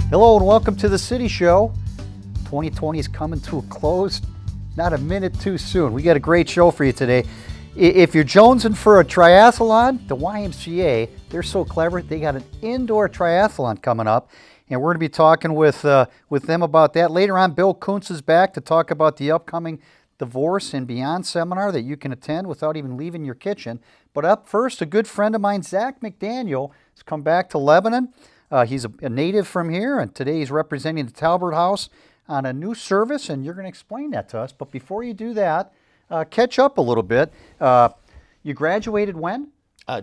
Hello and welcome to the City Show. 2020 is coming to a close, not a minute too soon. We got a great show for you today. If you're jonesing for a triathlon, the YMCA, they're so clever. They got an indoor triathlon coming up, and we're going to be talking with them about that. Later on, Bill Kuntz is back to talk about the upcoming Divorce and Beyond seminar that you can attend without even leaving your kitchen. But up first, a good friend of mine, Zach McDaniel, has come back to Lebanon. He's a native from here, and today he's representing the Talbert House on a new service, and you're going to explain that to us. But before you do that, catch up a little bit. You graduated when?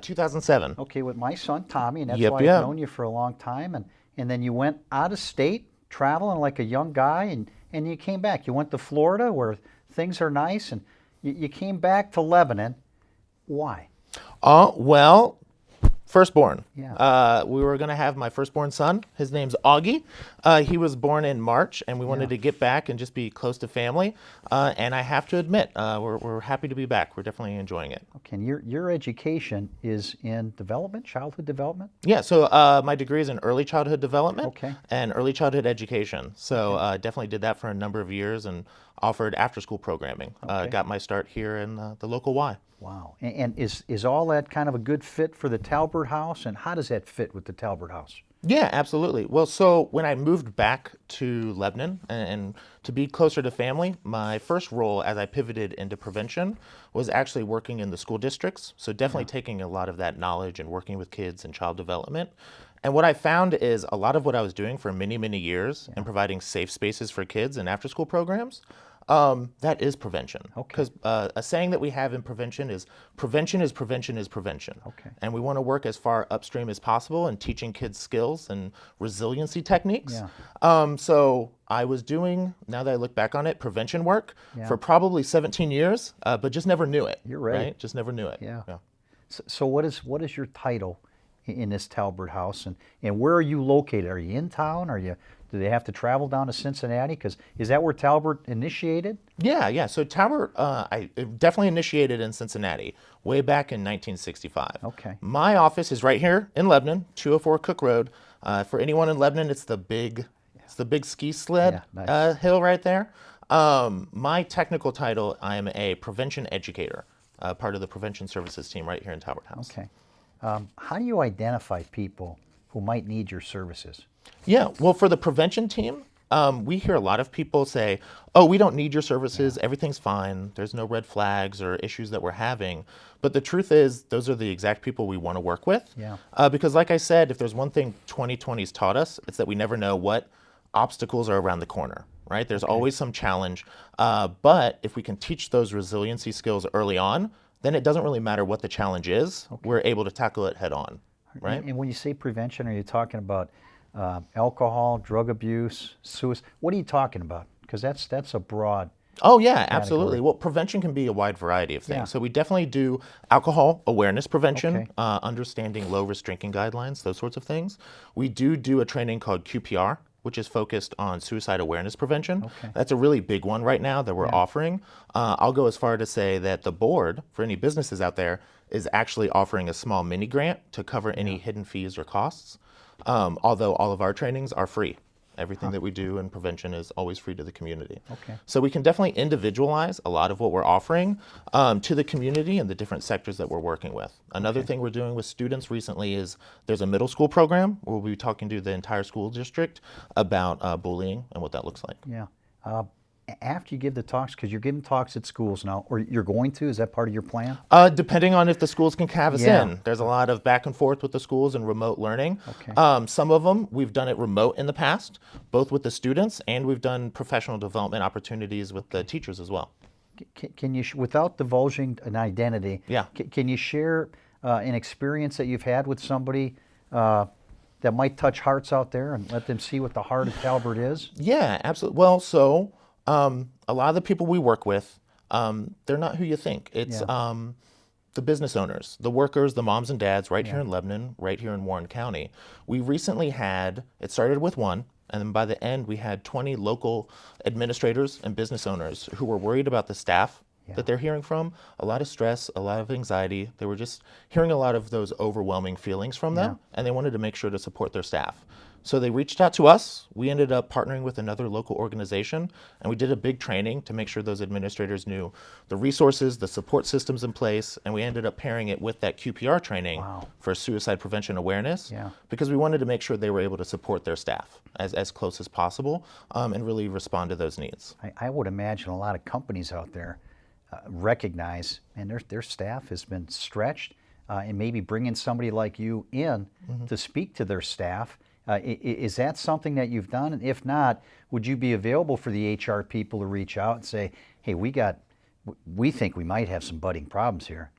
2007. Okay, with my son, Tommy, and that's Yep. why I've known you for a long time. And then you went out of state, traveling like a young guy, and you came back. You went to Florida, where things are nice, and you came back to Lebanon. Why? Well, firstborn. Yeah. We were going to have my firstborn son. His name's Augie. He was born in March, and we wanted to get back and just be close to family. And I have to admit, we're happy to be back. We're definitely enjoying it. Okay, and your education is in development, childhood development? Yeah, so my degree is in early childhood development and early childhood education. So definitely did that for a number of years and offered after-school programming. Got my start here in the local Y. Wow. And is all that kind of a good fit for the Talbert House? And how does that fit with the Talbert House? Yeah, absolutely. Well, so when I moved back to Lebanon and to be closer to family, my first role as I pivoted into prevention was actually working in the school districts. So definitely taking a lot of that knowledge and working with kids and child development. And what I found is a lot of what I was doing for many, many years and providing safe spaces for kids and after-school programs, that is prevention. Because a saying that we have in prevention is prevention is prevention is prevention. And we want to work as far upstream as possible in teaching kids skills and resiliency techniques. So I was doing, now that I look back on it, prevention work for probably 17 years, but just never knew it. You're right. Just never knew it. So what is your title in this Talbert House, and where are you located? Are you in town? Do they have to travel down to Cincinnati? Because is that where Talbert initiated? Yeah. So Talbert, I definitely initiated in Cincinnati way back in 1965. My office is right here in Lebanon, 204 Cook Road. For anyone in Lebanon, it's the big ski sled hill right there. My technical title, I am a prevention educator, part of the prevention services team right here in Talbert House. How do you identify people who might need your services? Yeah, well, for the prevention team, we hear a lot of people say, oh, we don't need your services, everything's fine, there's no red flags or issues that we're having. But the truth is, those are the exact people we want to work with. Because like I said, if there's one thing 2020's taught us, it's that we never know what obstacles are around the corner, right? There's always some challenge. But if we can teach those resiliency skills early on, then it doesn't really matter what the challenge is. We're able to tackle it head on, right? And when you say prevention, are you talking about alcohol, drug abuse, suicide? What are you talking about? Because that's a broad. Oh yeah, absolutely. Well, prevention can be a wide variety of things. So we definitely do alcohol awareness prevention, understanding low-risk drinking guidelines, those sorts of things. We do a training called QPR, which is focused on suicide awareness prevention. That's a really big one right now that we're offering. I'll go as far to say that the board, for any businesses out there, is actually offering a small mini grant to cover any hidden fees or costs, although all of our trainings are free. Everything that we do in prevention is always free to the community. So we can definitely individualize a lot of what we're offering to the community and the different sectors that we're working with. Another thing we're doing with students recently is there's a middle school program where we'll be talking to the entire school district about bullying and what that looks like. After you give the talks, because you're giving talks at schools now, or you're going to, is that part of your plan? Depending on if the schools can have us in. There's a lot of back and forth with the schools and remote learning. Some of them, we've done it remote in the past, both with the students, and we've done professional development opportunities with the teachers as well. Can you, without divulging an identity, can you share an experience that you've had with somebody that might touch hearts out there and let them see what the heart of Talbert is? Yeah, absolutely. Well, so a lot of the people we work with, they're not who you think. It's the business owners, the workers, the moms and dads right here in Lebanon, right here in Warren County. We recently had, it started with one, and then by the end we had 20 local administrators and business owners who were worried about the staff that they're hearing from, a lot of stress, a lot of anxiety. They were just hearing a lot of those overwhelming feelings from them, and they wanted to make sure to support their staff. So they reached out to us. We ended up partnering with another local organization, and we did a big training to make sure those administrators knew the resources, the support systems in place, and we ended up pairing it with that QPR training for suicide prevention awareness, because we wanted to make sure they were able to support their staff as close as possible, and really respond to those needs. I would imagine a lot of companies out there recognize, and their staff has been stretched, and maybe bringing somebody like you in to speak to their staff. Is that something that you've done? And if not, would you be available for the HR people to reach out and say, hey, we think we might have some budding problems here.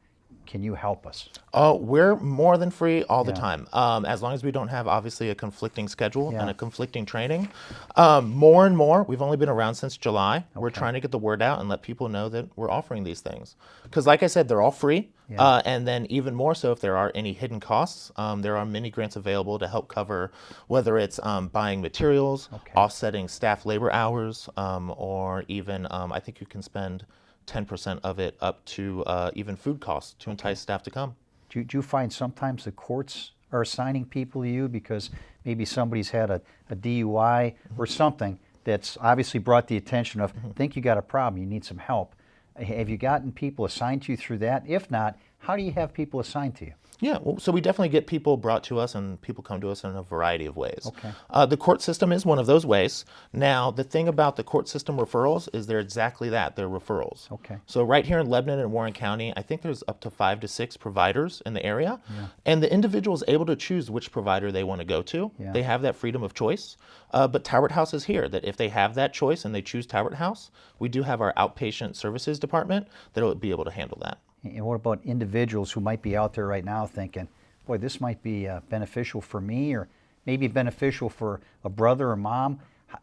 Can you help us? Oh, we're more than free all the time, as long as we don't have obviously a conflicting schedule and a conflicting training. More and more, we've only been around since July. We're trying to get the word out and let people know that we're offering these things. Because like I said, they're all free. And then even more so, if there are any hidden costs, there are many grants available to help cover whether it's buying materials, offsetting staff labor hours, or even I think you can spend 10% of it up to even food costs to entice staff to come. Do you find sometimes the courts are assigning people to you because maybe somebody's had a DUI or something that's obviously brought the attention of, think you got a problem, you need some help. Have you gotten people assigned to you through that? If not, how do you have people assigned to you? Yeah, well, so we definitely get people brought to us, and people come to us in a variety of ways. Okay. The court system is one of those ways. Now, the thing about the court system referrals is they're exactly that. They're referrals. Okay. So right here in Lebanon and Warren County, I think there's up to 5 to 6 providers in the area. And the individual is able to choose which provider they want to go to. They have that freedom of choice. But Talbert House is here, that if they have that choice and they choose Talbert House, we do have our outpatient services department that will be able to handle that. And what about individuals who might be out there right now thinking, boy, this might be beneficial for me, or maybe beneficial for a brother or mom?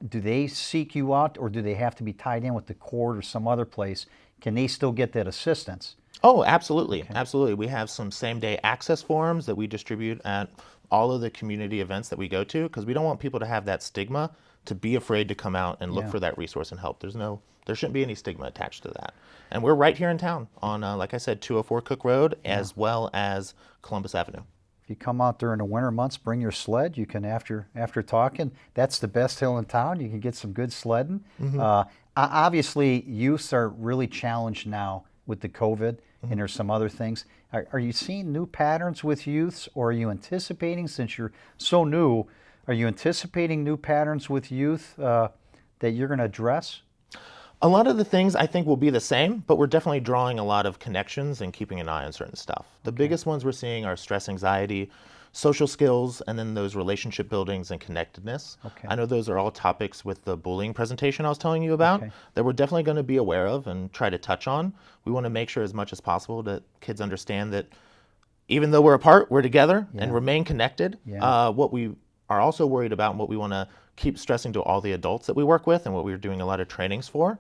Do they seek you out, or do they have to be tied in with the court or some other place? Can they still get that assistance? Oh, absolutely. Absolutely. We have some same-day access forms that we distribute at all of the community events that we go to, because we don't want people to have that stigma to be afraid to come out and look for that resource and help. There shouldn't be any stigma attached to that. And we're right here in town on, like I said, 204 Cook Road, as well as Columbus Avenue. If you come out during the winter months, bring your sled. You can, after talking, that's the best hill in town. You can get some good sledding. Obviously, youths are really challenged now with the COVID, and there's some other things. Are you seeing new patterns with youths, or are you anticipating, since you're so new, are you anticipating new patterns with youth that you're going to address? A lot of the things I think will be the same, but we're definitely drawing a lot of connections and keeping an eye on certain stuff. The biggest ones we're seeing are stress, anxiety, social skills, and then those relationship buildings and connectedness. I know those are all topics with the bullying presentation I was telling you about that we're definitely going to be aware of and try to touch on. We want to make sure as much as possible that kids understand that even though we're apart, we're together and remain connected. What we are also worried about, and what we want to keep stressing to all the adults that we work with, and what we're doing a lot of trainings for,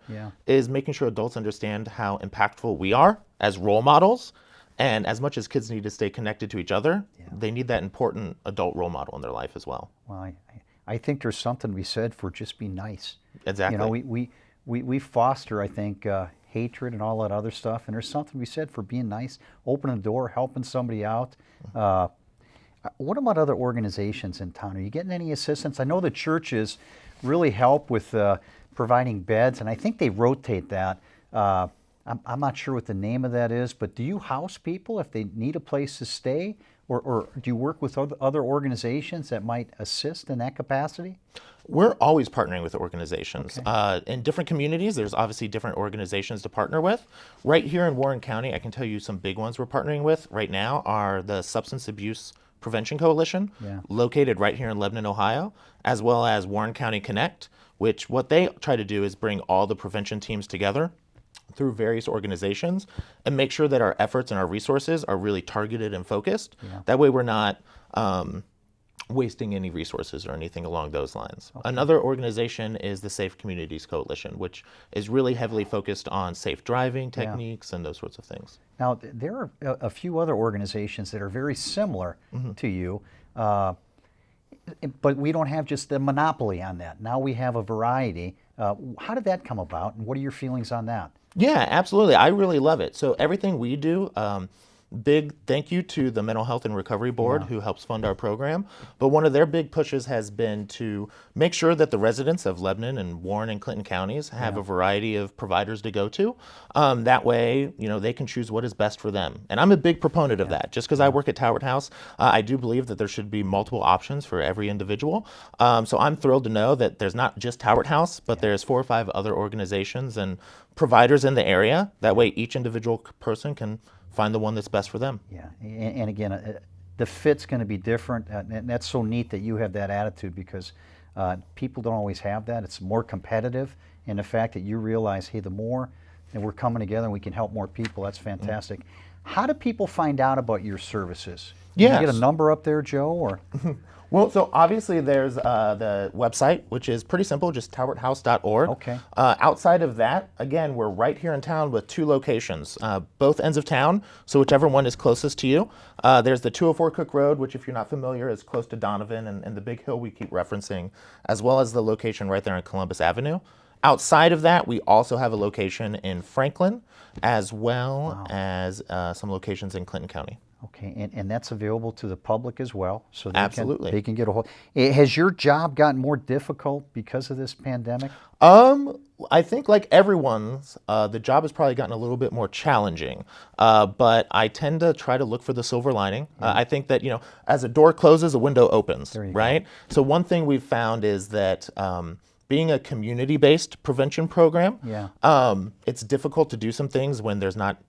is making sure adults understand how impactful we are as role models. And as much as kids need to stay connected to each other, they need that important adult role model in their life as well. Well, I think there's something to be said for just be nice. Exactly. You know, we foster, I think, hatred and all that other stuff, and there's something to be said for being nice, opening the door, helping somebody out. What about other organizations in town? Are you getting any assistance? I know the churches really help with providing beds, and I think they rotate that. I'm not sure what the name of that is, but do you house people if they need a place to stay? Or do you work with other organizations that might assist in that capacity? We're always partnering with organizations. In different communities, there's obviously different organizations to partner with. Right here in Warren County, I can tell you some big ones we're partnering with right now are the Substance Abuse Prevention Coalition, located right here in Lebanon, Ohio, as well as Warren County Connect, which what they try to do is bring all the prevention teams together through various organizations and make sure that our efforts and our resources are really targeted and focused. That way we're not wasting any resources or anything along those lines. Another organization is the Safe Communities Coalition, which is really heavily focused on safe driving techniques and those sorts of things. Now, there are a few other organizations that are very similar to you, but we don't have just a monopoly on that. Now we have a variety. How did that come about, and what are your feelings on that? Yeah, absolutely. I really love it. So everything we do, big thank you to the Mental Health and Recovery Board Yeah. who helps fund our program. But one of their big pushes has been to make sure that the residents of Lebanon and Warren and Clinton counties have a variety of providers to go to. That way, they can choose what is best for them. And I'm a big proponent of that. Just because I work at Talbert House, I do believe that there should be multiple options for every individual. So I'm thrilled to know that there's not just Talbert House, but there's 4 or 5 other organizations and providers in the area. That way each individual person can find the one that's best for them. Yeah, and again, the fit's going to be different, and that's so neat that you have that attitude, because people don't always have that. It's more competitive, and the fact that you realize, hey, the more and we're coming together and we can help more people, that's fantastic. How do people find out about your services? Can you get a number up there, Joe? Or Well, so obviously there's the website, which is pretty simple, just talberthouse.org. Okay. Outside of that, again, we're right here in town with 2 locations, both ends of town, so whichever one is closest to you. There's the 204 Cook Road, which if you're not familiar is close to Donovan and the big hill we keep referencing, as well as the location right there on Columbus Avenue. Outside of that, we also have a location in Franklin, as well as some locations in Clinton County. Okay, and that's available to the public as well, so Absolutely. they can get a hold. Has your job gotten more difficult because of this pandemic? I think like everyone's, the job has probably gotten a little bit more challenging, but I tend to try to look for the silver lining. I think that, as a door closes, a window opens, right? So one thing we've found is that being a community-based prevention program, it's difficult to do some things when there's not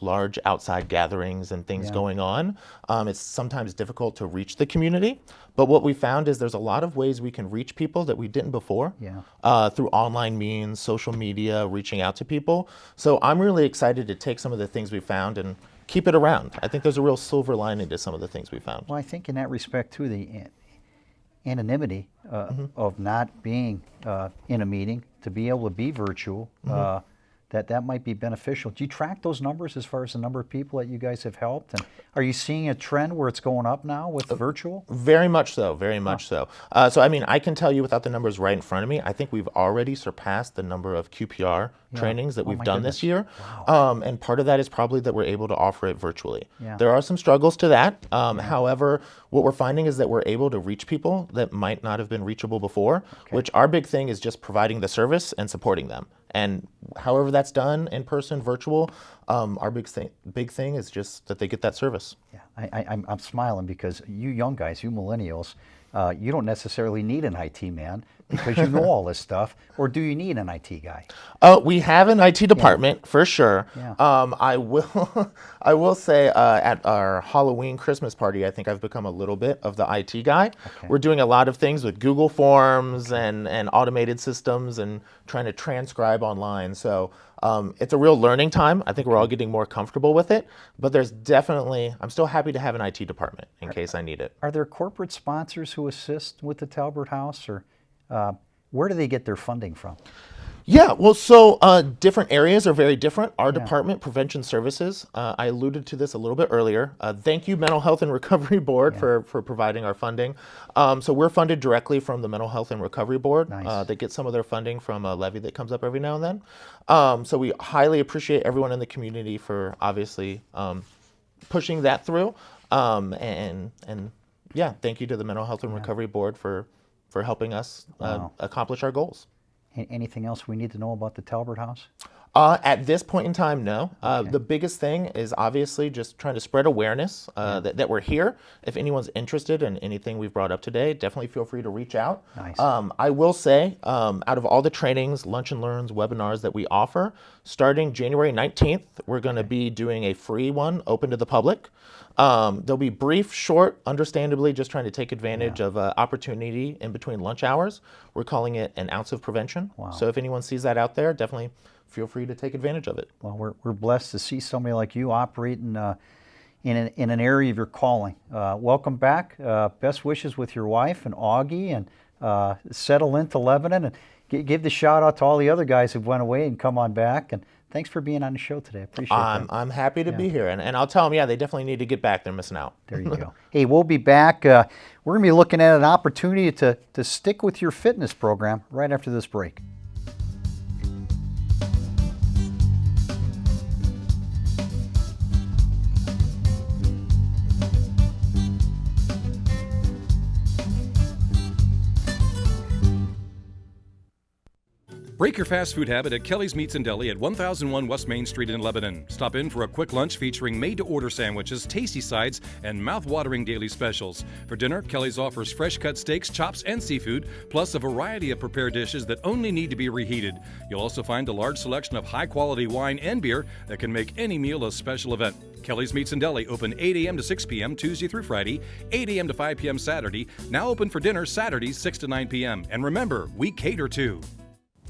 large outside gatherings and things going on. It's sometimes difficult to reach the community, but what we found is there's a lot of ways we can reach people that we didn't before, through online means, social media, reaching out to people. So I'm really excited to take some of the things we found and keep it around. I think there's a real silver lining to some of the things we found. Well, I think in that respect too, the anonymity of not being in a meeting, to be able to be virtual, that might be beneficial. Do you track those numbers as far as the number of people that you guys have helped? And are you seeing a trend where it's going up now with virtual? Very much so, very much so. So, I mean, I can tell you without the numbers right in front of me, I think we've already surpassed the number of QPR trainings that we've done this year. Wow. And part of that is probably that we're able to offer it virtually. There are some struggles to that. However, what we're finding is that we're able to reach people that might not have been reachable before, which our big thing is just providing the service and supporting them. And however that's done, in person, virtual, our big thing is just that they get that service. Yeah, I'm smiling because you young guys, you millennials, you don't necessarily need an IT man because you know all this stuff. Or do you need an IT guy? We have an IT department for sure. I will say at our Halloween Christmas party, I think I've become a little bit of the IT guy. We're doing a lot of things with Google Forms and automated systems and trying to transcribe online. So it's a real learning time. I think we're all getting more comfortable with it, but I'm still happy to have an IT department in case I need it. Are there corporate sponsors who assist with the Talbert House, or where do they get their funding from? Yeah, well, so different areas are very different. Our department, Prevention Services, I alluded to this a little bit earlier. Thank you, Mental Health and Recovery Board, for providing our funding. So we're funded directly from the Mental Health and Recovery Board. They get some of their funding from a levy that comes up every now and then. So we highly appreciate everyone in the community for obviously pushing that through. And yeah, thank you to the Mental Health and Recovery Board for helping us accomplish our goals. Anything else we need to know about the Talbert House? At this point in time, no. The biggest thing is obviously just trying to spread awareness that we're here. If anyone's interested in anything we've brought up today, definitely feel free to reach out. I will say, out of all the trainings, lunch and learns, webinars that we offer, starting January 19th, we're going to be doing a free one open to the public. They'll be brief, short, understandably just trying to take advantage of opportunity in between lunch hours. We're calling it an ounce of prevention. So if anyone sees that out there, definitely feel free to take advantage of it. Well, we're blessed to see somebody like you operating in an area of your calling. Welcome back. Best wishes with your wife and Augie, and settle into Lebanon, and give the shout out to all the other guys who went away and come on back. And thanks for being on the show today. I appreciate that. I'm happy to be here, and I'll tell them, they definitely need to get back. They're missing out. There you go. Hey, we'll be back. We're going to be looking at an opportunity to stick with your fitness program right after this break. Break your fast food habit at Kelly's Meats and Deli at 1001 West Main Street in Lebanon. Stop in for a quick lunch featuring made-to-order sandwiches, tasty sides, and mouth-watering daily specials. For dinner, Kelly's offers fresh-cut steaks, chops, and seafood, plus a variety of prepared dishes that only need to be reheated. You'll also find a large selection of high-quality wine and beer that can make any meal a special event. Kelly's Meats and Deli open 8 a.m. to 6 p.m. Tuesday through Friday, 8 a.m. to 5 p.m. Saturday, now open for dinner Saturdays 6 to 9 p.m. And remember, we cater too.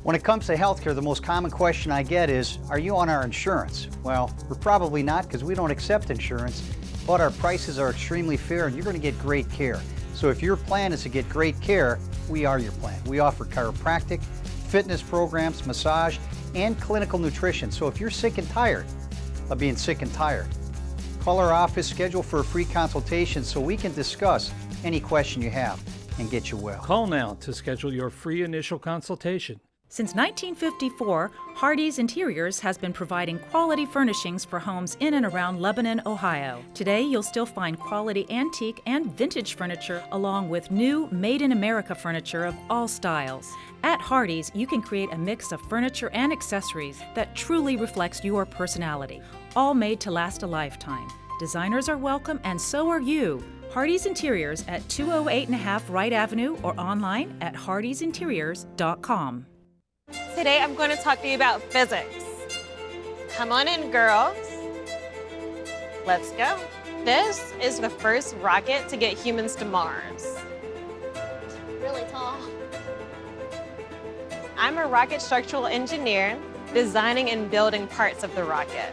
When it comes to healthcare, the most common question I get is, are you on our insurance? Well, we're probably not because we don't accept insurance, but our prices are extremely fair and you're going to get great care. So if your plan is to get great care, we are your plan. We offer chiropractic, fitness programs, massage, and clinical nutrition. So if you're sick and tired of being sick and tired, call our office, schedule for a free consultation so we can discuss any question you have and get you well. Call now to schedule your free initial consultation. Since 1954, Hardy's Interiors has been providing quality furnishings for homes in and around Lebanon, Ohio. Today, you'll still find quality antique and vintage furniture along with new made-in-America furniture of all styles. At Hardy's, you can create a mix of furniture and accessories that truly reflects your personality, all made to last a lifetime. Designers are welcome and so are you. Hardy's Interiors at 208 1/2 Wright Avenue or online at hardysinteriors.com. Today I'm going to talk to you about physics. Come on in, girls. Let's go. This is the first rocket to get humans to Mars. Really tall. I'm a rocket structural engineer, designing and building parts of the rocket.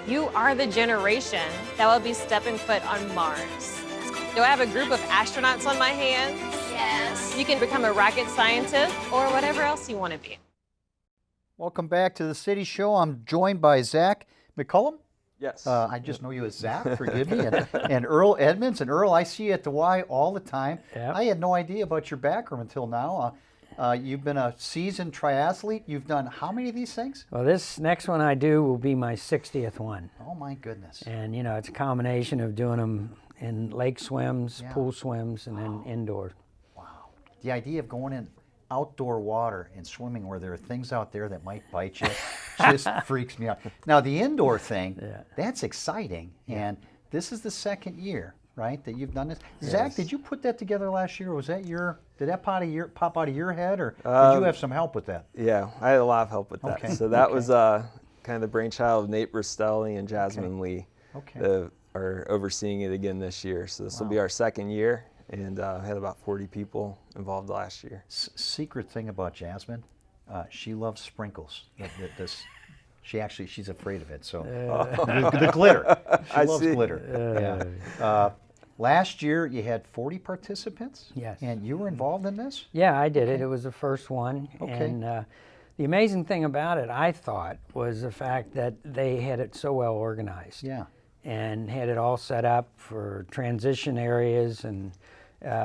You are the generation that will be stepping foot on Mars. Do I have a group of astronauts on my hands? Yes. You can become a rocket scientist or whatever else you want to be. Welcome back to the City Show. I'm joined by Zach McCullum. Yes. I just know you as Zach, forgive me, and Earl Edmonds. And Earl, I see you at the Y all the time. Yep. I had no idea about your background until now. You've been a seasoned triathlete. You've done how many of these things? Well, this next one I do will be my 60th one. Oh my goodness. And you know, it's a combination of doing them in lake swims, Yeah. pool swims, and then indoor. Wow. The idea of going in outdoor water and swimming where there are things out there that might bite you just freaks me out. Now the indoor thing, that's exciting. And this is the second year, right, that you've done this. Yes. Zach, did you put that together last year? Was that did that pop out of your head, or did you have some help with that? Yeah, I had a lot of help with that. Okay. So that was kind of the brainchild of Nate Bristelli and Jasmine Lee. Okay. That are overseeing it again this year. So this will be our second year, and had about 40 people involved last year. Secret thing about Jasmine, she loves sprinkles. She's afraid of it. So the glitter. She loves glitter. Last year you had 40 participants. Yes. And you were involved in this? Yeah, I did it. It was the first one. Okay. And the amazing thing about it, I thought, was the fact that they had it so well organized. Yeah. And had it all set up for transition areas, and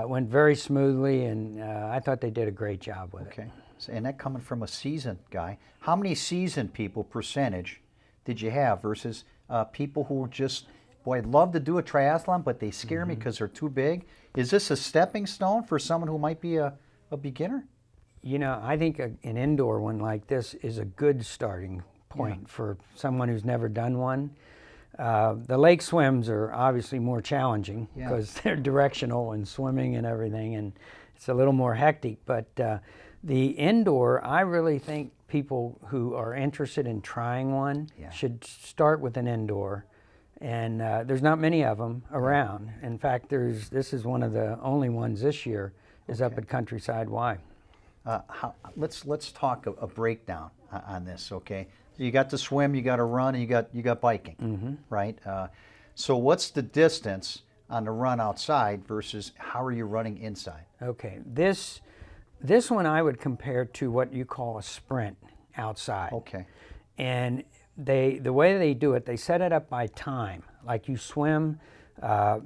went very smoothly, and I thought they did a great job with it. Okay. So, and that coming from a seasoned guy, how many seasoned people percentage did you have versus people who were just, boy, I'd love to do a triathlon, but they scare me because they're too big? Is this a stepping stone for someone who might be a beginner? You know, I think an indoor one like this is a good starting point for someone who's never done one. The lake swims are obviously more challenging because they're directional and swimming and everything, and it's a little more hectic. But the indoor, I really think people who are interested in trying one should start with an indoor. And there's not many of them around. In fact, this is one of the only ones this year is up at Countryside Y. Let's talk a breakdown on this, okay? You got to swim, you got to run, and you got biking, right? So what's the distance on the run outside versus how are you running inside? Okay, this one I would compare to what you call a sprint outside. Okay. And the way they do it, they set it up by time. Like you swim,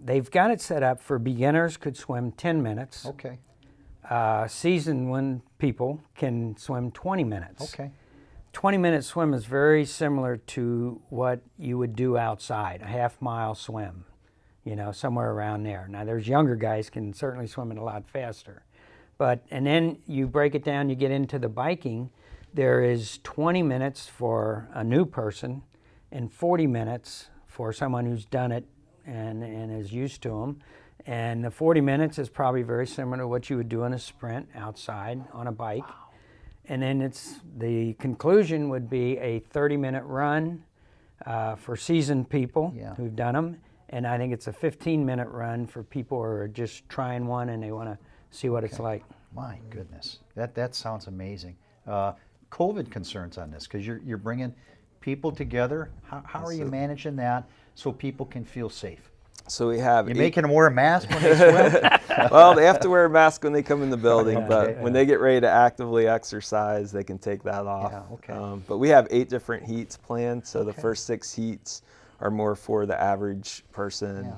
they've got it set up for beginners could swim 10 minutes. Okay. Seasoned one people can swim 20 minutes. Okay. 20-minute swim is very similar to what you would do outside, a half-mile swim, you know, somewhere around there. Now, there's younger guys can certainly swim it a lot faster. And then you break it down, you get into the biking. there is 20 minutes for a new person and 40 minutes for someone who's done it and is used to them. And the 40 minutes is probably very similar to what you would do in a sprint outside on a bike. Wow. And then the conclusion would be a 30-minute run for seasoned people who've done them. And I think it's a 15-minute run for people who are just trying one and they want to see what it's like. My goodness, that sounds amazing. COVID concerns on this, because you're bringing people together. How are you managing that so people can feel safe? So we have. You're making them wear a mask when they swim? Well, they have to wear a mask when they come in the building, but when they get ready to actively exercise, they can take that off. Yeah, okay. But we have 8 different heats planned, so the first 6 heats are more for the average person.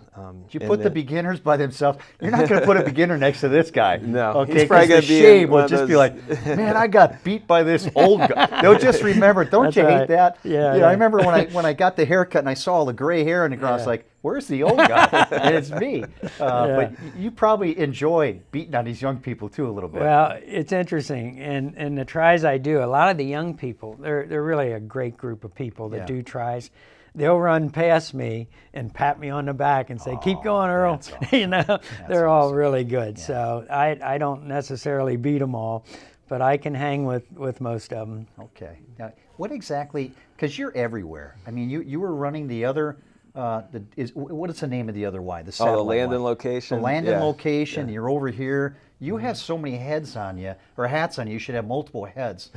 You put the beginners by themselves. You're not going to put a beginner next to this guy. No, okay, he's probably the gonna be shame will one of just be those- like, man, I got beat by this old guy. They'll just remember. Don't That's you hate right. that? Yeah, You know, yeah. I remember when I got the haircut and I saw all the gray hair in the ground. I was like, where's the old guy? And it's me. But you probably enjoy beating on these young people too a little bit. Well, it's interesting. And the tries I do, a lot of the young people, they're really a great group of people that do tries. They'll run past me and pat me on the back and say, keep going, Earl. Awesome. You know, they're all awesome. really good. Yeah. So I don't necessarily beat them all, but I can hang with most of them. Okay. Now, what exactly, because you're everywhere. I mean, you were running the other, what is the name of the other Y? The satellite the Landon Y. location. The Landon location, you're over here. You have so many heads on you, or hats on you. You should have multiple heads.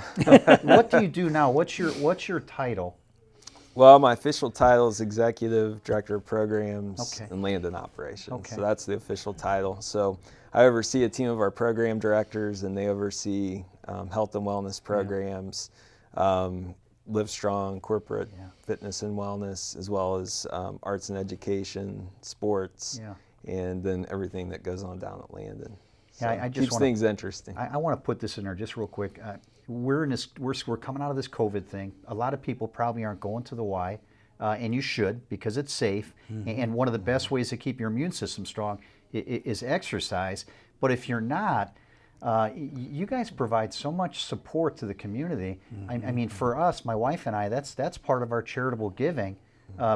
What do you do now? What's your title? Well, my official title is Executive Director of Programs and Landon Operations. Okay. So that's the official title. So I oversee a team of our program directors, and they oversee health and wellness programs, Live Strong, corporate fitness and wellness, as well as arts and education, sports, and then everything that goes on down at Landon. So I just keeps things interesting. I want to put this in there just real quick. We're coming out of this COVID thing. A lot of people probably aren't going to the Y, and you should, because it's safe. And one of the best ways to keep your immune system strong is exercise. But if you're not, you guys provide so much support to the community. I mean, for us, my wife and I, that's part of our charitable giving,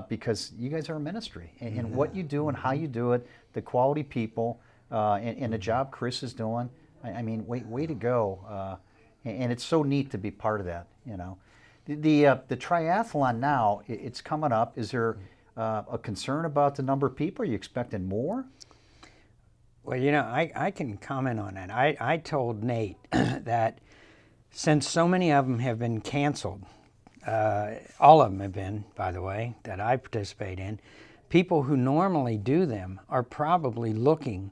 because you guys are a ministry, and what you do and how you do it, the quality people, and the job Chris is doing. I mean, way to go. And it's so neat to be part of that, you know. The triathlon now, it's coming up. Is there a concern about the number of people? Are you expecting more? Well, you know, I can comment on that. I told Nate that since so many of them have been canceled, all of them have been, by the way, that I participate in, people who normally do them are probably looking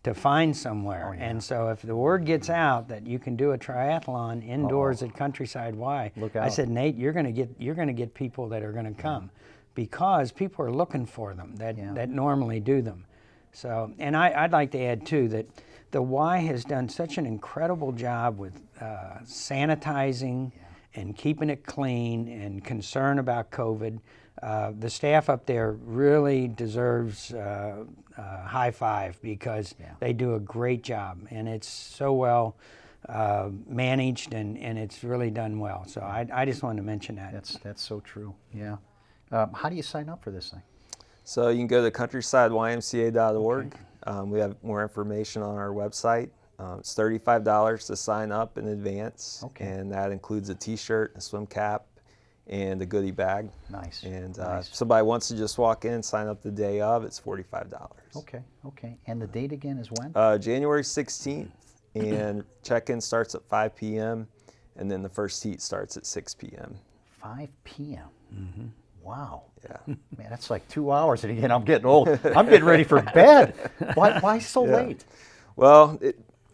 to find somewhere. And so if the word gets out that you can do a triathlon indoors at Countryside Y, I said, Nate, you're going to get people that are going to come, because people are looking for them that normally do them. So, and I'd like to add too that the Y has done such an incredible job with sanitizing and keeping it clean and concern about COVID. The staff up there really deserves a high five, because they do a great job, and it's so well managed, and it's really done well. So I just wanted to mention that. That's so true. Yeah. How do you sign up for this thing? So you can go to countrysideymca.org. We have more information on our website. It's $35 to sign up in advance, and that includes a T-shirt, a swim cap, and a goodie bag. Nice. And if somebody wants to just walk in, sign up the day of, it's $45. Okay. And the date again is when? January 16th, and check-in starts at 5 p.m., and then the first heat starts at 6 p.m. 5 p.m. Mm-hmm. Wow. Yeah. Man, that's like 2 hours, and again, I'm getting old. I'm getting ready for bed. Why so late? Well,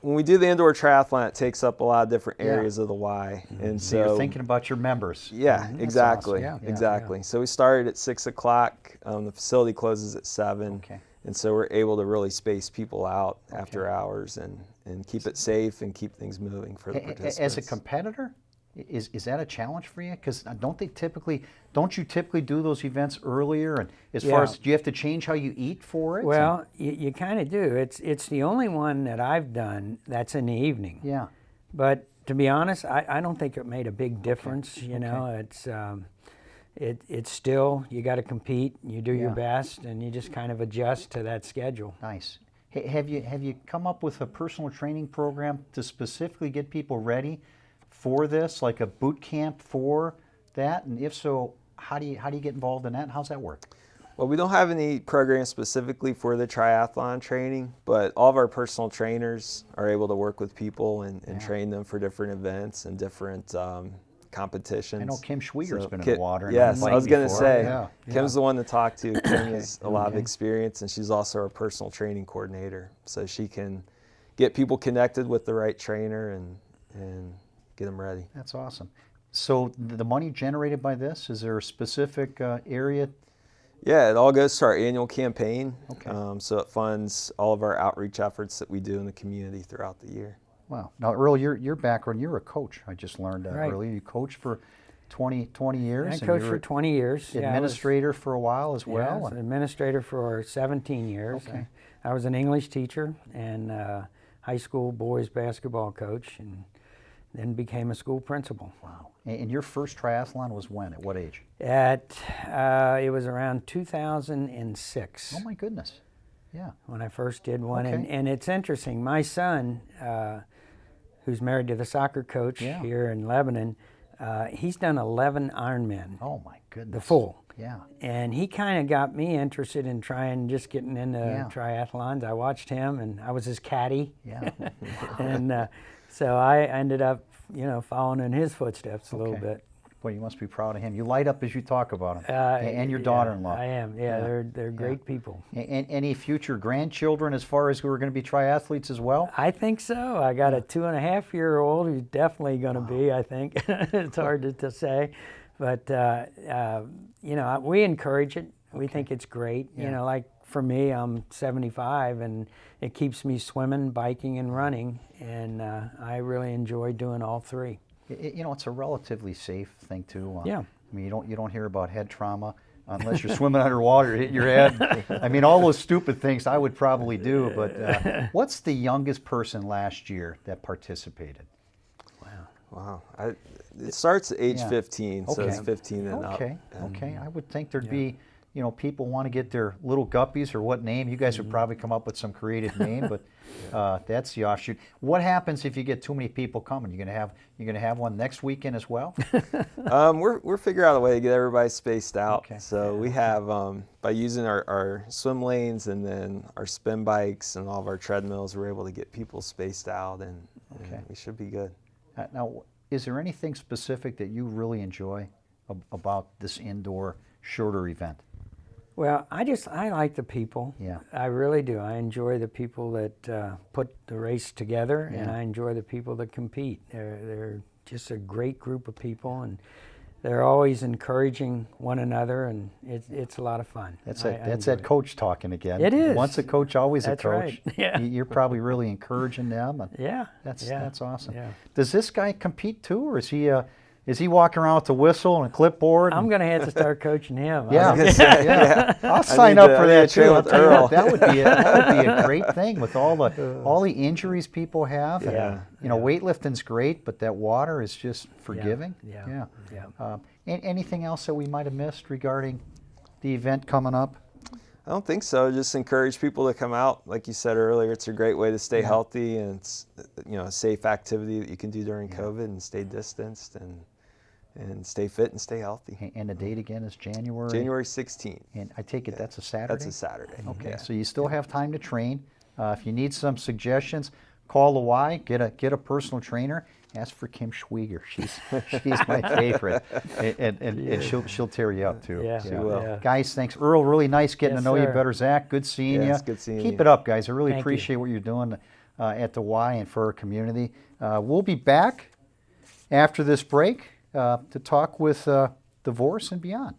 when we do the indoor triathlon, it takes up a lot of different areas of the Y, and so you're thinking about your members. Yeah, exactly. Awesome. Exactly. So we started at 6 o'clock. The facility closes at 7, and so we're able to really space people out after hours and keep it safe and keep things moving for the participants. As a competitor, is that a challenge for you? Because don't you typically do those events earlier? And as far as, do you have to change how you eat for it? Well, you kind of do. It's the only one that I've done that's in the evening. Yeah. But to be honest, I don't think it made a big difference. You know, it's still, you got to compete, you do your best, and you just kind of adjust to that schedule. Nice. Hey, have you come up with a personal training program to specifically get people ready for this, like a boot camp for that? And if so, how do you get involved in that, and how's that work? Well, we don't have any program specifically for the triathlon training, but all of our personal trainers are able to work with people and train them for different events and different competitions. I know Kim Schwieger's been in the water. Yes, I was going to say, Kim's the one to talk to. Kim has a lot of experience, and she's also our personal training coordinator, so she can get people connected with the right trainer and get them ready. That's awesome. So the money generated by this, is there a specific area? Yeah, it all goes to our annual campaign. Okay. So it funds all of our outreach efforts that we do in the community throughout the year. Wow. Now, Earl, your background, you're a coach. I just learned earlier. You coached for 20 years. I coached for 20 years. Administrator for a while as well. Yeah, I was an administrator for 17 years. Okay. I was an English teacher and high school boys basketball coach, and then became a school principal. Wow. And your first triathlon was when? At what age? It was around 2006. Oh my goodness. Yeah. When I first did one. Okay. And it's interesting, my son, who's married to the soccer coach here in Lebanon, he's done 11 Ironmen. Oh my goodness. The full. Yeah. And he kind of got me interested in just getting into triathlons. I watched him, and I was his caddy. Yeah. And so I ended up, following in his footsteps a little bit. Boy, you must be proud of him. You light up as you talk about him. And your daughter-in-law. I am. Yeah. They're great people. And any future grandchildren, as far as who are going to be triathletes as well? I think so. I got a 2.5-year-old who's definitely going to be, I think. It's hard to say. But, we encourage it. We think it's great. Yeah. Like for me, I'm 75, and it keeps me swimming, biking, and running. And I really enjoy doing all three. It's a relatively safe thing too. Yeah. I mean, you don't hear about head trauma unless you're swimming underwater, hitting your head. I mean, all those stupid things I would probably do. But what's the youngest person last year that participated? Wow. It starts at age 15, so it's 15 and up. Okay. I would think there'd be, people want to get their little guppies, or what name? You guys would probably come up with some creative name, but that's the offshoot. What happens if you get too many people coming? You're gonna have one next weekend as well? We're figuring out a way to get everybody spaced out. Okay. So we have, by using our swim lanes and then our spin bikes and all of our treadmills, we're able to get people spaced out, and we should be good. Now, is there anything specific that you really enjoy about this indoor, shorter event? Well, I like the people. Yeah. I really do. I enjoy the people that put the race together, and I enjoy the people that compete. They're just a great group of people, and they're always encouraging one another, and it's a lot of fun. That's that coach talking again. It is. Once a coach, always a coach. Right. Yeah. You're probably really encouraging them. And that's awesome. Yeah. Does this guy compete too, or is he walking around with a whistle and a clipboard? I'm going to have to start coaching him. I'll sign up for that too. That would be a great thing with all the injuries people have. Weightlifting's great, but that water is just forgiving. Yeah. Anything else that we might have missed regarding the event coming up? I don't think so. Just encourage people to come out. Like you said earlier, it's a great way to stay healthy, and it's a safe activity that you can do during COVID and stay distanced and stay fit and stay healthy. And the date again is January? January 16th. And I take it that's a Saturday? That's a Saturday. Okay, so you still have time to train. If you need some suggestions, call the Y, get a personal trainer. Ask for Kim Schwieger. She's my favorite, and she'll tear you up too. Yeah, she will. Yeah. Guys, thanks, Earl. Really nice getting to know you better. Zach, good seeing you. It's good seeing you. Keep it up, guys. I really appreciate what you're doing at the Y and for our community. We'll be back after this break to talk with divorce and beyond.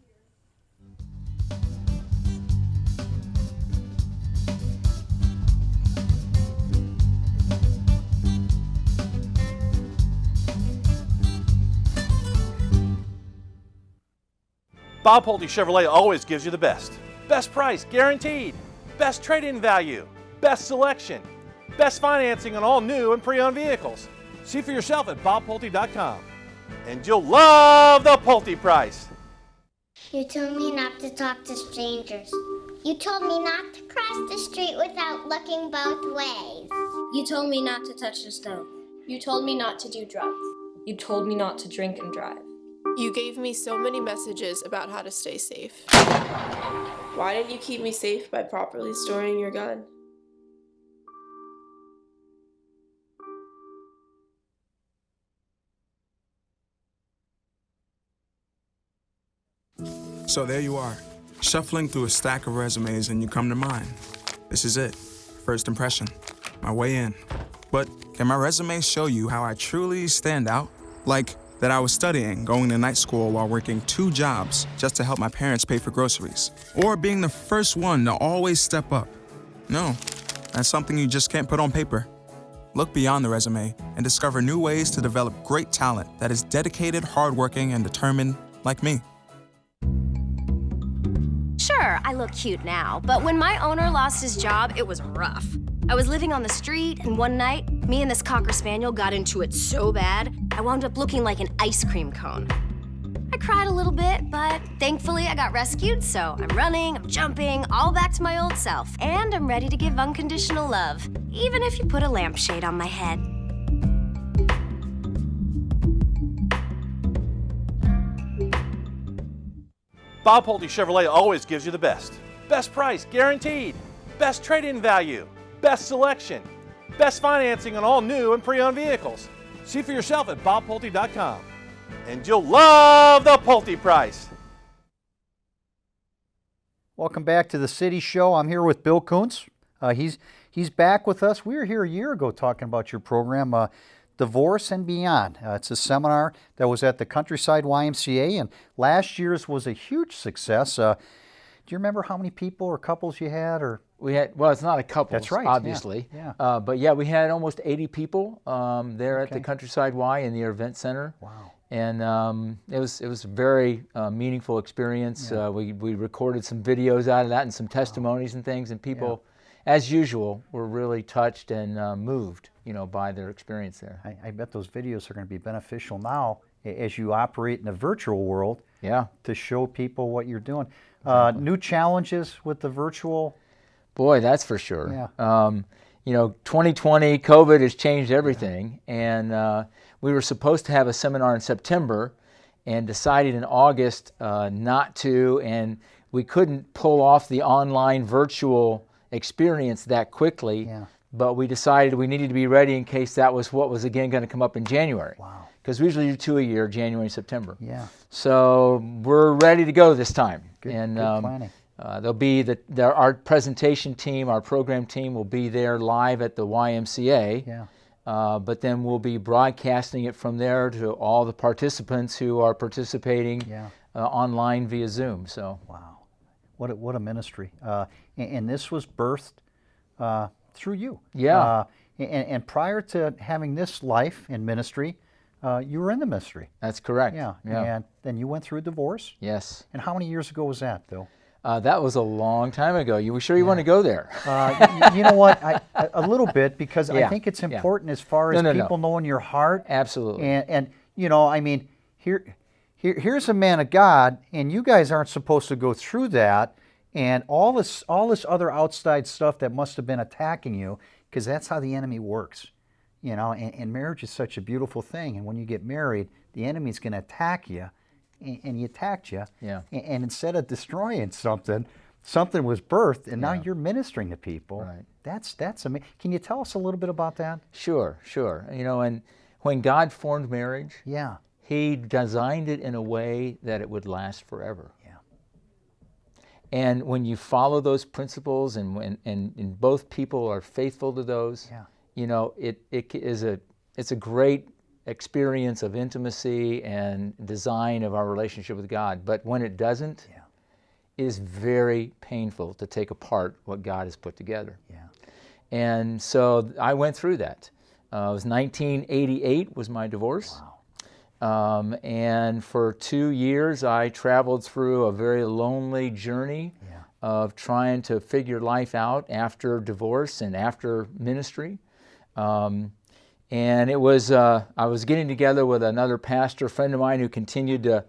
Bob Pulte Chevrolet always gives you the best. Best price guaranteed. Best trade-in value. Best selection. Best financing on all new and pre-owned vehicles. See for yourself at bobpulte.com. And you'll love the Pulte price. You told me not to talk to strangers. You told me not to cross the street without looking both ways. You told me not to touch the stove. You told me not to do drugs. You told me not to drink and drive. You gave me so many messages about how to stay safe. Why didn't you keep me safe by properly storing your gun? So there you are, shuffling through a stack of resumes and you come to mine. This is it, first impression, my way in. But can my resume show you how I truly stand out? Like that I was studying, going to night school while working 2 jobs just to help my parents pay for groceries. Or being the first one to always step up. No, that's something you just can't put on paper. Look beyond the resume and discover new ways to develop great talent that is dedicated, hardworking, and determined like me. Sure, I look cute now, but when my owner lost his job, it was rough. I was living on the street, and one night, me and this Cocker Spaniel got into it so bad, I wound up looking like an ice cream cone. I cried a little bit, but thankfully I got rescued, so I'm running, I'm jumping, all back to my old self, and I'm ready to give unconditional love, even if you put a lampshade on my head. Bob Pulte Chevrolet always gives you the best. Best price, guaranteed. Best trade-in value. Best selection. Best financing on all new and pre-owned vehicles. See for yourself at bobpulte.com. And you'll love the Pulte price. Welcome back to the City Show. I'm here with Bill Kuntz. He's back with us. We were here a year ago talking about your program, Divorce and Beyond. It's a seminar that was at the Countryside YMCA, and last year's was a huge success. Do you remember how many people or couples you had? Or we had, well, it's not a couple. That's right, obviously. Yeah. But yeah, we had almost 80 people there at the Countryside Y in the event center. Wow. And it was a very meaningful experience. Yeah. We recorded some videos out of that and some testimonies and things, and people, as usual, were really touched and moved, by their experience there. I bet those videos are going to be beneficial now as you operate in the virtual world. Yeah. To show people what you're doing. Exactly. New challenges with the virtual. Boy, that's for sure. Yeah. 2020, COVID has changed everything, and we were supposed to have a seminar in September and decided in August not to, and we couldn't pull off the online virtual experience that quickly. Yeah. But we decided we needed to be ready in case that was what was again going to come up in January. Wow. Because we usually do 2 a year, January, September. Yeah. So we're ready to go this time. Good, and good planning. there'll be our presentation team, our program team will be there live at the YMCA. Yeah. But then we'll be broadcasting it from there to all the participants who are participating online via Zoom. So. Wow. What a ministry. And this was birthed through you. Yeah. And prior to having this life in ministry, you were in the ministry. That's correct. Yeah. Yeah. And then you went through a divorce. Yes. And how many years ago was that, Bill? That was a long time ago. You sure you want to go there? You know what? A little bit, because I think it's important as far as people knowing your heart. Absolutely. And here's a man of God, and you guys aren't supposed to go through that, and all this other outside stuff that must have been attacking you, because that's how the enemy works. And marriage is such a beautiful thing, and when you get married, the enemy's going to attack you, and he attacked you. Yeah. And instead of destroying something was birthed, and now you're ministering to people. Right. That's amazing. Can you tell us a little bit about that? Sure. And when God formed marriage, He designed it in a way that it would last forever. Yeah. And when you follow those principles, and both people are faithful to those, it's a great experience of intimacy and design of our relationship with God. But when it doesn't, it is very painful to take apart what God has put together. Yeah. And so I went through that. It was 1988 was my divorce. Wow. And for 2 years I traveled through a very lonely journey of trying to figure life out after divorce and after ministry. And it was, I was getting together with another pastor friend of mine who continued to,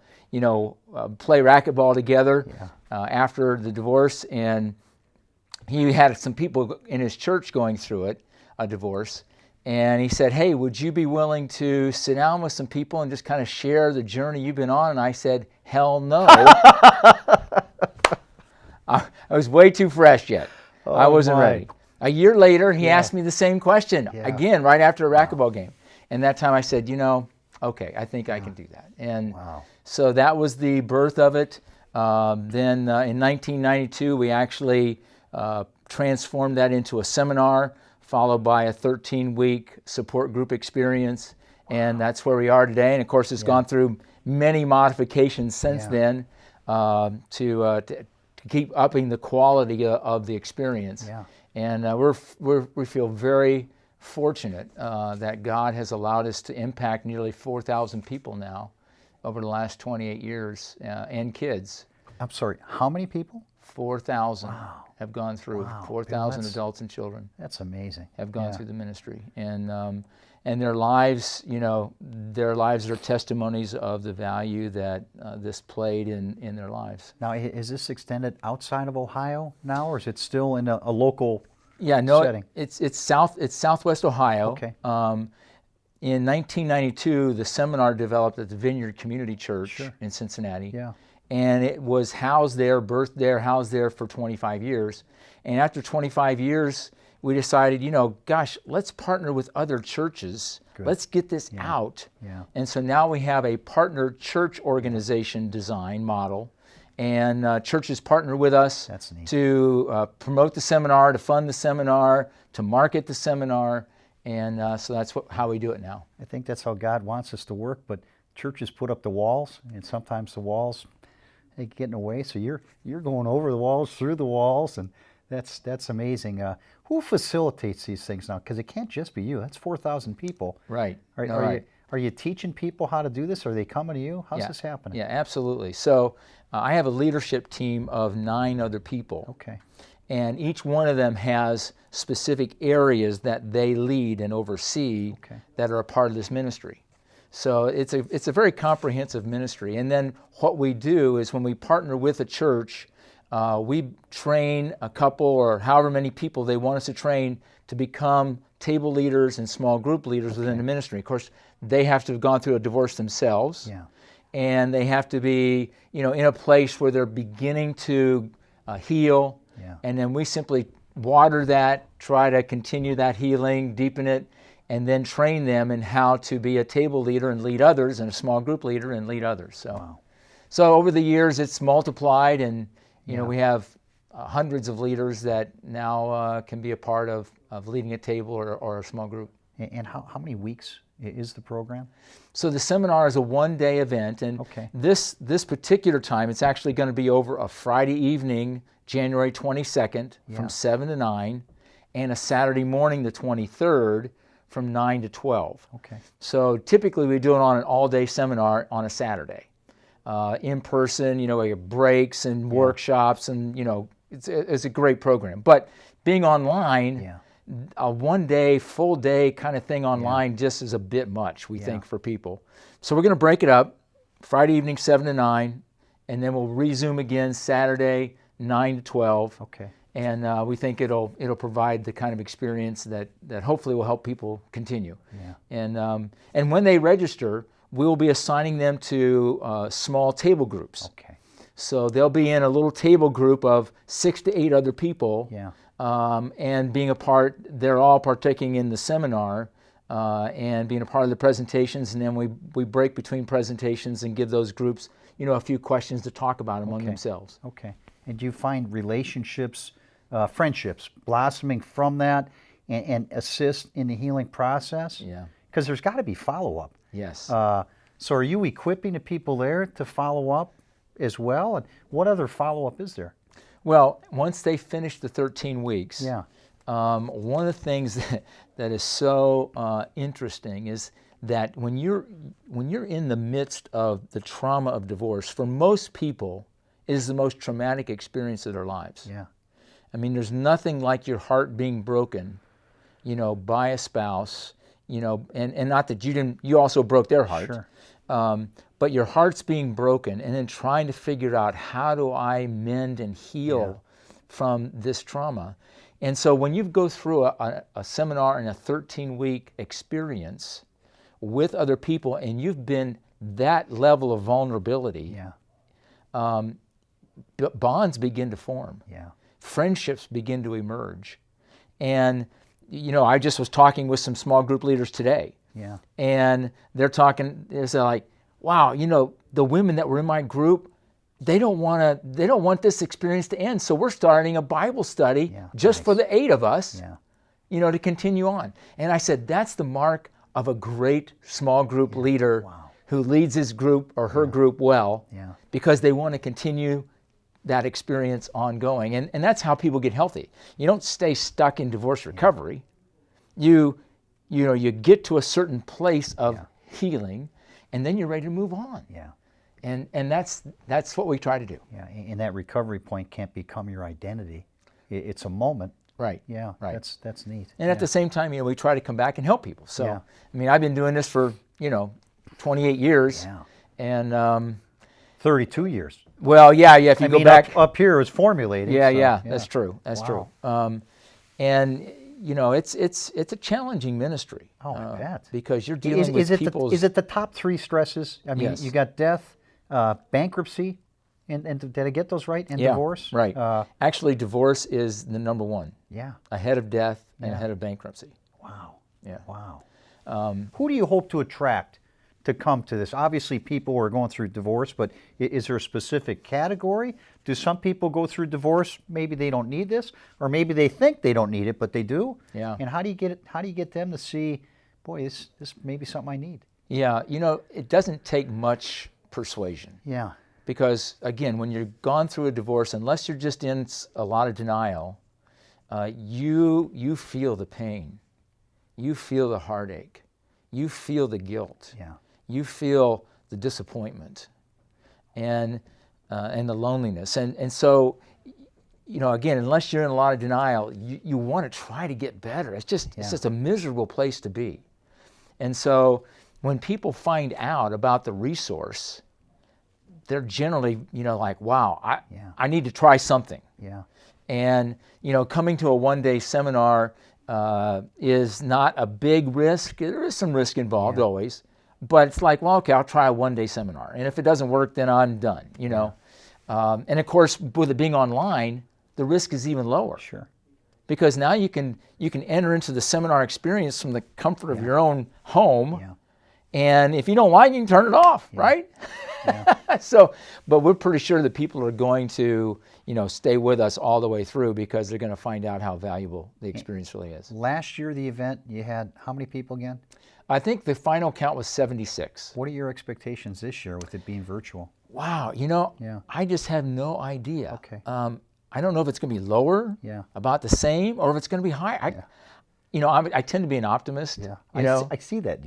play racquetball together after the divorce. And he had some people in his church going through it, a divorce. And he said, hey, would you be willing to sit down with some people and just kind of share the journey you've been on? And I said, hell no. I was way too fresh yet. I wasn't ready. A year later, he asked me the same question, again, right after a racquetball game. And that time I said, okay, I think I can do that. And so that was the birth of it. Then in 1992, we actually transformed that into a seminar, followed by a 13-week support group experience. And that's where we are today. And of course, it's gone through many modifications since then to keep upping the quality of the experience. And we feel very fortunate that God has allowed us to impact nearly 4,000 people now over the last 28 years, and kids. I'm sorry, how many people? 4,000 have gone through. 4,000 adults and children. That's amazing. Have gone through the ministry, and their lives, their lives are testimonies of the value that this played in their lives. Now, is this extended outside of Ohio now, or is it still in a local setting? It's Southwest Ohio. Okay. In 1992, the seminar developed at the Vineyard Community Church in Cincinnati. And it was birthed there, housed there for 25 years. And after 25 years, we decided, gosh, let's partner with other churches. Let's get this out. And so now we have a partner church organization design model. And churches partner with us to promote the seminar, to fund the seminar, to market the seminar. And so that's how we do it now. I think that's how God wants us to work, but churches put up the walls, and sometimes the walls, they get in the way. So you're going over the walls, through the walls, and that's amazing. Who facilitates these things now? Because it can't just be you. That's 4,000 people. Right. Are you teaching people how to do this? Are they coming to you? How's this happening? Yeah, absolutely. So I have a leadership team of 9 other people. Okay. And each one of them has specific areas that they lead and oversee that are a part of this ministry. So it's a very comprehensive ministry. And then what we do is when we partner with a church, we train a couple or however many people they want us to train to become table leaders and small group leaders within the ministry. Of course, they have to have gone through a divorce themselves. And they have to be, in a place where they're beginning to heal. And then we simply water that, try to continue that healing, deepen it, and then train them in how to be a table leader and lead others, and a small group leader and lead others. So over the years, it's multiplied, and we have hundreds of leaders that now can be a part of leading a table or a small group. And how many weeks is the program? So the seminar is a one-day event, and this particular time, it's actually going to be over a Friday evening, January 22nd, from 7 to 9, and a Saturday morning, the 23rd, from 9 to 12. So typically we do it on an all-day seminar on a Saturday. In person, we have breaks and workshops, and it's a great program. But being online, a one-day, full-day kind of thing online just is a bit much, we think, for people. So we're going to break it up, Friday evening 7 to 9, and then we'll resume again Saturday 9 to 12. And we think it'll provide the kind of experience that hopefully will help people continue. And when they register, we will be assigning them to small table groups. So they'll be in a little table group of 6 to 8 other people, and being a part. They're all partaking in the seminar and being a part of the presentations. And then we break between presentations and give those groups, a few questions to talk about among themselves. And do you find relationships, friendships blossoming from that and assist in the healing process? Because there's got to be follow-up. So are you equipping the people there to follow up as well? And what other follow-up is there? Well, once they finish the 13 weeks, one of the things that is so interesting is that when you're in the midst of the trauma of divorce, for most people, it is the most traumatic experience of their lives. I mean, there's nothing like your heart being broken, by a spouse, and not that you also broke their heart. Sure. But your heart's being broken, and then trying to figure out, how do I mend and heal from this trauma? And so when you go through a seminar and a 13-week experience with other people, and you've been that level of vulnerability, bonds begin to form. Friendships begin to emerge. And, I just was talking with some small group leaders today. And they're like, wow, the women that were in my group, they don't want this experience to end. So we're starting a Bible study just for the 8 of us, to continue on. And I said, that's the mark of a great small group leader who leads his group or her group well, because they want to continue that experience ongoing. And that's how people get healthy. You don't stay stuck in divorce recovery. You get to a certain place of healing, and then you're ready to move on. And that's what we try to do. And that recovery point can't become your identity. It's a moment. Right. Right. That's neat. And at the same time, we try to come back and help people. So, I've been doing this for, 28 years. And 32 years. Well, if you go back up here is formulating. That's true. That's true. And it's a challenging ministry. Oh, I bet. Because you're dealing with people's... Is it the top 3 stresses? I mean, Yes. You got death, bankruptcy, and did I get those right? And divorce? Right. Actually, divorce is the number 1. Ahead of death and ahead of bankruptcy. Wow. Yeah. Wow. Who do you hope to attract to come to this? Obviously, people are going through divorce, but is there a specific category? Do some people go through divorce, maybe they don't need this, or maybe they think they don't need it, but they do? And how do you get them to see, boy, this may be something I need? It doesn't take much persuasion. Because again, when you're gone through a divorce, unless you're just in a lot of denial, you feel the pain, you feel the heartache, you feel the guilt. You feel the disappointment and the loneliness. And so, again, unless you're in a lot of denial, you want to try to get better. It's just a miserable place to be. And so when people find out about the resource, they're generally, like, wow, I need to try something. And, coming to a one-day seminar is not a big risk. There is some risk involved always. But it's like, well, okay, I'll try a one-day seminar. And if it doesn't work, then I'm done, And of course, with it being online, the risk is even lower. Because now you can enter into the seminar experience from the comfort of your own home. And if you don't like it, you can turn it off, right? So, but we're pretty sure that people are going to, stay with us all the way through, because they're going to find out how valuable the experience really is. Last year, the event, you had how many people again? I think the final count was 76. What are your expectations this year with it being virtual? Wow, I just have no idea. Okay. I don't know if it's going to be lower, about the same, or if it's going to be higher. I tend to be an optimist. I see that.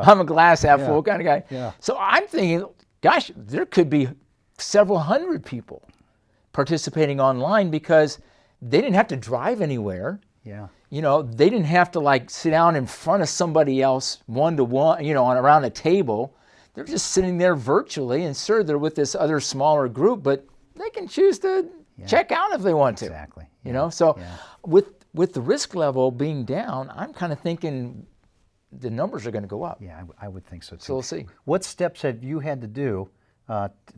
I'm a glass half full kind of guy. So I'm thinking, gosh, there could be several hundred people participating online, because they didn't have to drive anywhere. They didn't have to sit down in front of somebody else one-to-one, around a table. They're just sitting there virtually, and sure, they're with this other smaller group, but they can choose to check out if they want to. Exactly. So with the risk level being down, I'm kind of thinking the numbers are going to go up. I would think so too. So we'll see. What steps have you had to do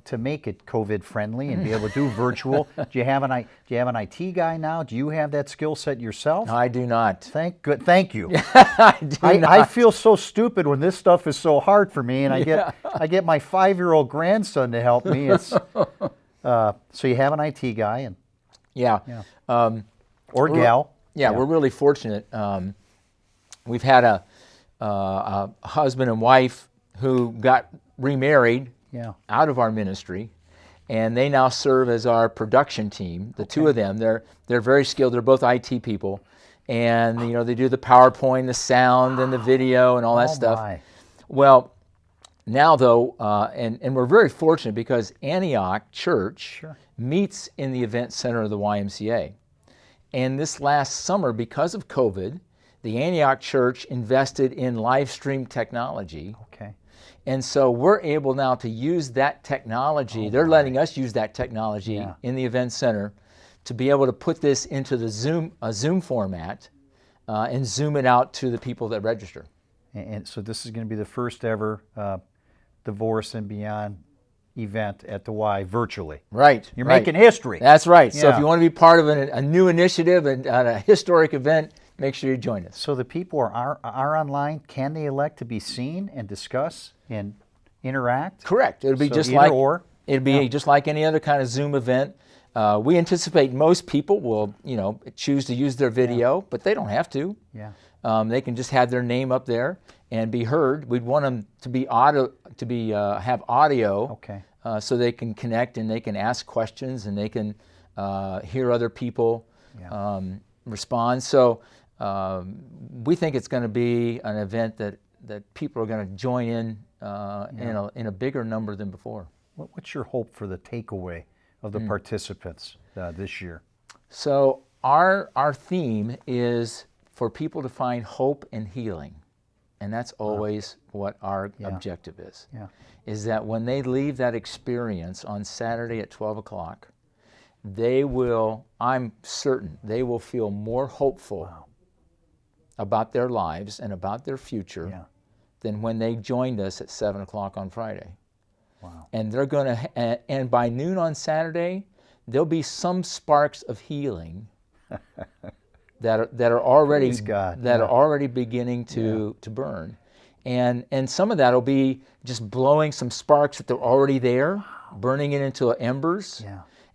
to make it COVID friendly and be able to do virtual? Do you have an IT guy now? Do you have that skill set yourself? No, I do not. Thank you. I do not. I feel so stupid when this stuff is so hard for me, and I get my 5-year-old grandson to help me. It's so you have an IT guy and or gal. We're really fortunate. We've had a husband and wife who got remarried out of our ministry, and they now serve as our production team. The two of them, they're very skilled. They're both IT people, and they do the PowerPoint, the sound, and the video, and all that stuff. Well, now though, and we're very fortunate, because Antioch Church meets in the event center of the YMCA, and this last summer, because of COVID, the Antioch Church invested in live stream technology. Okay. And so we're able now to use that technology. They're letting us use that technology in the event center to be able to put this into the Zoom format and Zoom it out to the people that register. And so this is going to be the first ever Divorce and Beyond event at the Y virtually. Right. You're making history. That's right. So if you want to be part of a new initiative and a historic event, make sure you join us. So the people are online. Can they elect to be seen and discuss and interact? Correct. It'll be So just either like or. It'll be just like any other kind of Zoom event. We anticipate most people will, choose to use their video, but they don't have to. Yeah. They can just have their name up there and be heard. We'd want them to be have audio, so they can connect and they can ask questions and they can hear other people respond. So we think it's going to be an event that people are going to join in a bigger number than before. What's your hope for the takeaway of the participants this year? So our theme is for people to find hope and healing. And that's always what our objective is. Yeah. Is that when they leave that experience on Saturday at 12 o'clock, they will, I'm certain, they will feel more hopeful about their lives and about their future than when they joined us at 7 o'clock on Friday. Wow. And they're going to, and by noon on Saturday, there'll be some sparks of healing that are already are already beginning to burn, and some of that will be just blowing some sparks that they're already there, burning it into embers,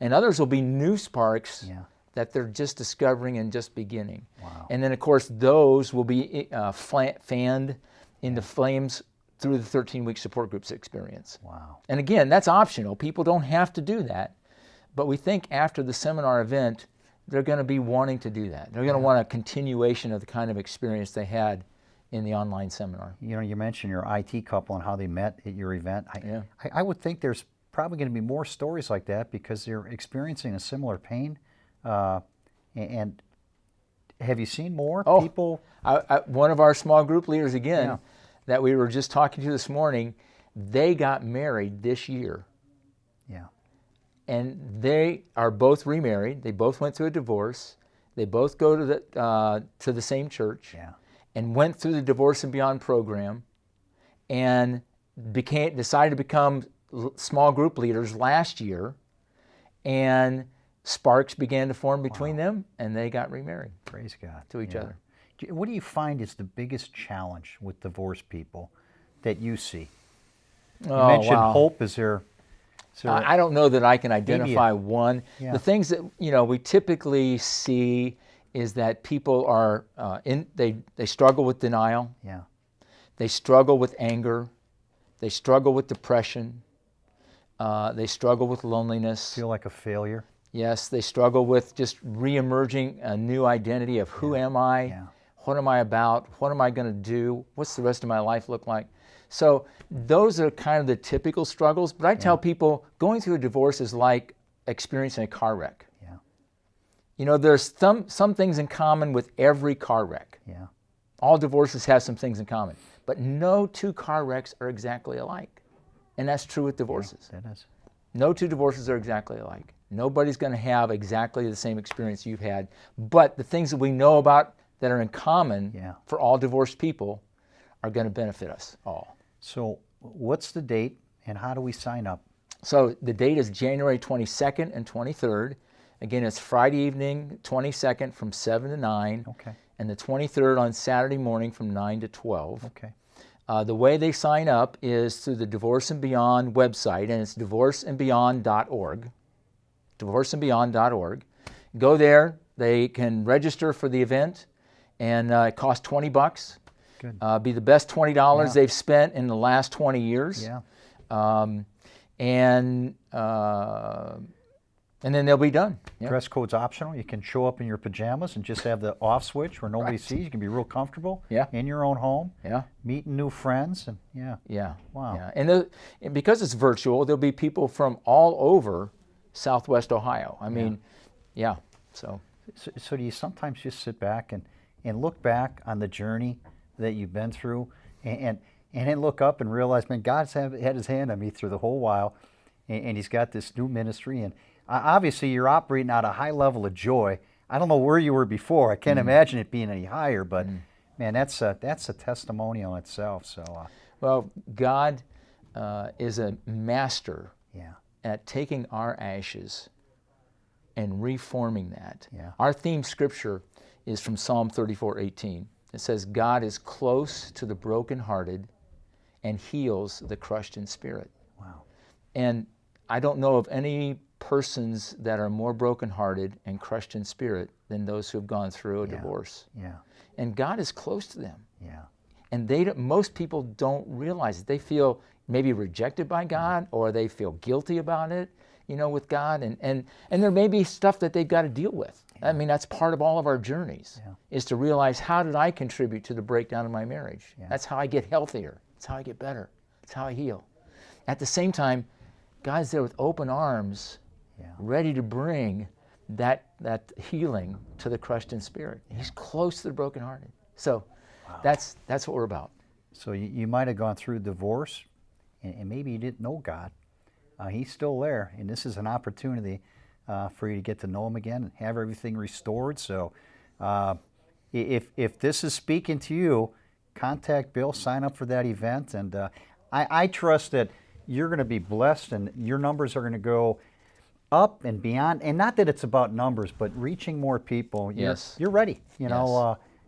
and others will be new sparks that they're just discovering and just beginning. Wow. And then of course those will be fanned into flames through the 13-week support groups experience. Wow. And again, that's optional. People don't have to do that, but we think after the seminar event, they're going to be wanting to do that. They're going to want a continuation of the kind of experience they had in the online seminar. You mentioned your IT couple and how they met at your event. I would think there's probably going to be more stories like that because they're experiencing a similar pain. And have you seen more people? One of our small group leaders, again, that we were just talking to this morning, they got married this year. Yeah. And they are both remarried. They both went through a divorce. They both go to the same church, and went through the Divorce and Beyond program, and decided to become small group leaders last year. And sparks began to form between them, and they got remarried. Praise God. To each other. What do you find is the biggest challenge with divorced people that you see? You mentioned hope. Is there? I don't know that I can identify one. Yeah. The things that we typically see is that people are they struggle with denial. Yeah. They struggle with anger. They struggle with depression. They struggle with loneliness. Feel like a failure. Yes, they struggle with just re-emerging a new identity of who am I? Yeah. What am I about? What am I going to do? What's the rest of my life look like? So those are kind of the typical struggles, but I tell people going through a divorce is like experiencing a car wreck. Yeah. There's some things in common with every car wreck. Yeah. All divorces have some things in common, but no two car wrecks are exactly alike. And that's true with divorces. Yeah, that is. No two divorces are exactly alike. Nobody's going to have exactly the same experience you've had, but the things that we know about that are in common for all divorced people are going to benefit us all. So what's the date and how do we sign up? So the date is January 22nd and 23rd. Again, it's Friday evening, 22nd from 7 to 9. Okay. And the 23rd on Saturday morning from 9 to 12. Okay. The way they sign up is through the Divorce and Beyond website, and it's divorceandbeyond.org. Divorceandbeyond.org. Go there. They can register for the event, and it costs $20. Good. Be the best $20 they've spent in the last 20 years. Yeah. And then they'll be done. Yep. Dress code's optional. You can show up in your pajamas and just have the off switch where nobody sees. You can be real comfortable in your own home. Yeah. Meeting new friends and Yeah. Wow. Yeah. And because it's virtual, there'll be people from all over Southwest Ohio. I mean, So do you sometimes just sit back and and look back on the journey that you've been through, and then look up and realize, man, God's had his hand on me through the whole while, and he's got this new ministry, and obviously you're operating at a high level of joy. I don't know where you were before. I can't imagine it being any higher, but man, that's a testimonial in itself. So, well, God is a master at taking our ashes and reforming that. Our theme scripture is from Psalm 34:18. It says, God is close to the brokenhearted and heals the crushed in spirit. Wow. And I don't know of any persons that are more brokenhearted and crushed in spirit than those who have gone through a divorce. And God is close to them. And most people don't realize it. They feel maybe rejected by God, or they feel guilty about it, with God. And there may be stuff that they've got to deal with. I mean, that's part of all of our journeys, is to realize, how did I contribute to the breakdown of my marriage? That's how I get healthier. That's how I get better. That's how I heal. At the same time, God's there with open arms, ready to bring that healing to the crushed in spirit. He's close to the brokenhearted. So that's what we're about. So you might have gone through divorce, and maybe you didn't know God. He's still there, and this is an opportunity for you to get to know him again and have everything restored. So if this is speaking to you, contact Bill, sign up for that event, and I trust that you're going to be blessed, and your numbers are going to go up and beyond. And not that it's about numbers, but reaching more people. You're ready.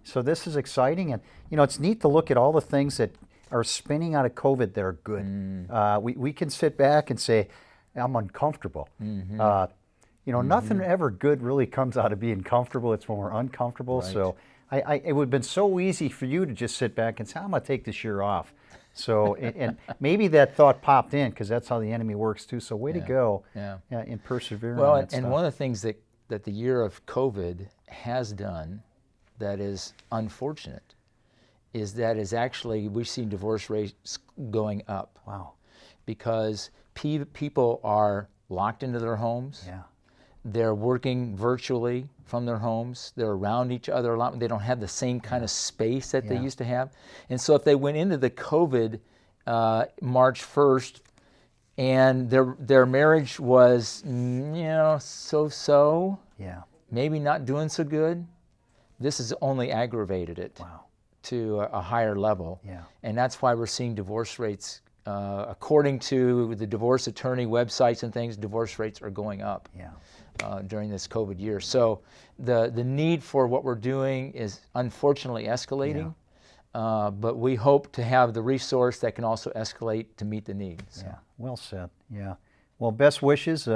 So this is exciting, and it's neat to look at all the things that are spinning out of COVID that are good. We can sit back and say, I'm uncomfortable. Nothing ever good really comes out of being comfortable. It's when we're uncomfortable. Right. So it would have been so easy for you to just sit back and say, I'm going to take this year off. So, and maybe that thought popped in, because that's how the enemy works too. So way to go in persevering. Well, and one of the things that the year of COVID has done that is unfortunate is that we've seen divorce rates going up. Wow. Because people are locked into their homes. They're working virtually from their homes. They're around each other a lot. They don't have the same kind of space that they used to have. And so if they went into the COVID March 1st and their marriage was, so-so, maybe not doing so good, this has only aggravated it to a higher level. And that's why we're seeing divorce rates, according to the divorce attorney websites and things, divorce rates are going up. During this COVID year. So the need for what we're doing is unfortunately escalating, but we hope to have the resource that can also escalate to meet the need. So. Well said. Well, best wishes.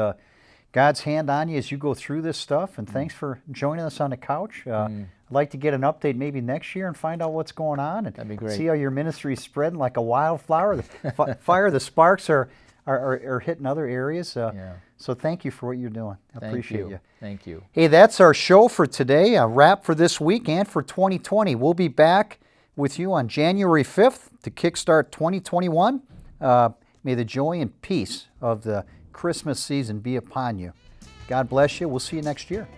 God's hand on you as you go through this stuff, and thanks for joining us on the couch. I'd like to get an update maybe next year and find out what's going on, and that'd be great. See how your ministry is spreading like a wildflower. The sparks are hitting other areas. So thank you for what you're doing. I appreciate you. Thank you. Hey, that's our show for today. A wrap for this week and for 2020. We'll be back with you on January 5th to kickstart 2021. May the joy and peace of the Christmas season be upon you. God bless you. We'll see you next year.